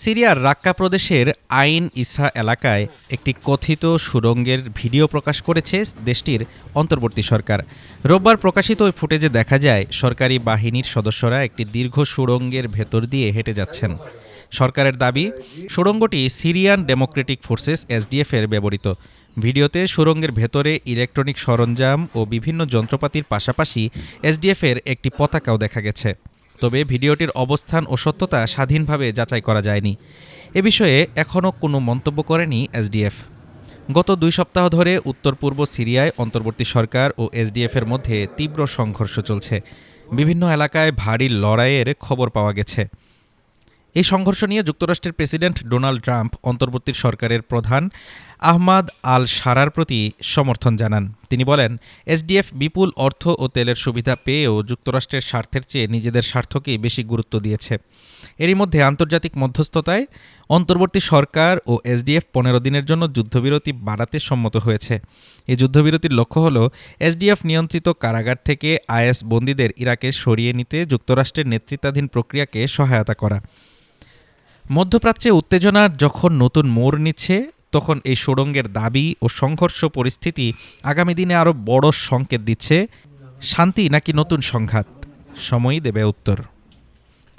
সিরিয়ার রাক্কা প্রদেশের আইন ইসা এলাকায় একটি কথিত সুড়ঙ্গের ভিডিও প্রকাশ করেছে দেশটির অন্তর্বর্তী সরকার। রোববার প্রকাশিত ওই ফুটেজে দেখা যায় সরকারি বাহিনীর সদস্যরা একটি দীর্ঘ সুড়ঙ্গের ভেতর দিয়ে হেঁটে যাচ্ছেন। সরকারের দাবি, সুড়ঙ্গটি সিরিয়ান ডেমোক্রেটিক ফোর্সেস এসডিএফ এর ব্যবহৃত। ভিডিওতে সুড়ঙ্গের ভেতরে ইলেকট্রনিক সরঞ্জাম ও বিভিন্ন যন্ত্রপাতির পাশাপাশি এসডিএফ এর একটি পতাকাও দেখা গেছে। তবে ভিডিওটির অবস্থান ও সত্যতা স্বাধীনভাবে যাচাই করা যায়নি। এ বিষয়ে এখনও কোনো মন্তব্য করেনি এসডিএফ। গত 2 সপ্তাহ ধরে উত্তর পূর্ব সিরিয়ায় অন্তর্বর্তী সরকার ও এসডিএফের মধ্যে তীব্র সংঘর্ষ চলছে। বিভিন্ন এলাকায় ভারী লড়াইয়ের খবর পাওয়া গেছে। এই সংঘর্ষ নিয়ে যুক্তরাষ্ট্রের প্রেসিডেন্ট ডোনাল্ড ট্রাম্প অন্তর্বর্তী সরকারের প্রধান আহমাদ আল শারার প্রতি সমর্থন জানান। তিনি বলেন, এসডিএফ বিপুল অর্থ ও তেলের সুবিধা পেয়েও যুক্তরাষ্ট্রের স্বার্থের চেয়ে নিজেদের স্বার্থকেই বেশি গুরুত্ব দিয়েছে। এরই মধ্যে আন্তর্জাতিক মধ্যস্থতায় অন্তর্বর্তী সরকার ও এসডিএফ 15 দিনের জন্য যুদ্ধবিরতি বাড়াতে সম্মত হয়েছে। এই যুদ্ধবিরতির লক্ষ্য হল এসডিএফ নিয়ন্ত্রিত কারাগার থেকে আইএস বন্দীদের ইরাকে সরিয়ে নিতে যুক্তরাষ্ট্রের নেতৃত্বাধীন প্রক্রিয়াকে সহায়তা করা। মধ্যপ্রাচ্যে উত্তেজনা যখন নতুন মোড় নিচ্ছে, তখন এই সুড়ঙ্গের দাবি ও সংঘর্ষ পরিস্থিতি আগামী দিনে আরও বড় সংকেত দিচ্ছে। শান্তি নাকি নতুন সংঘাত, সময়ই দেবে উত্তর।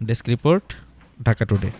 Desk report, Dhaka today.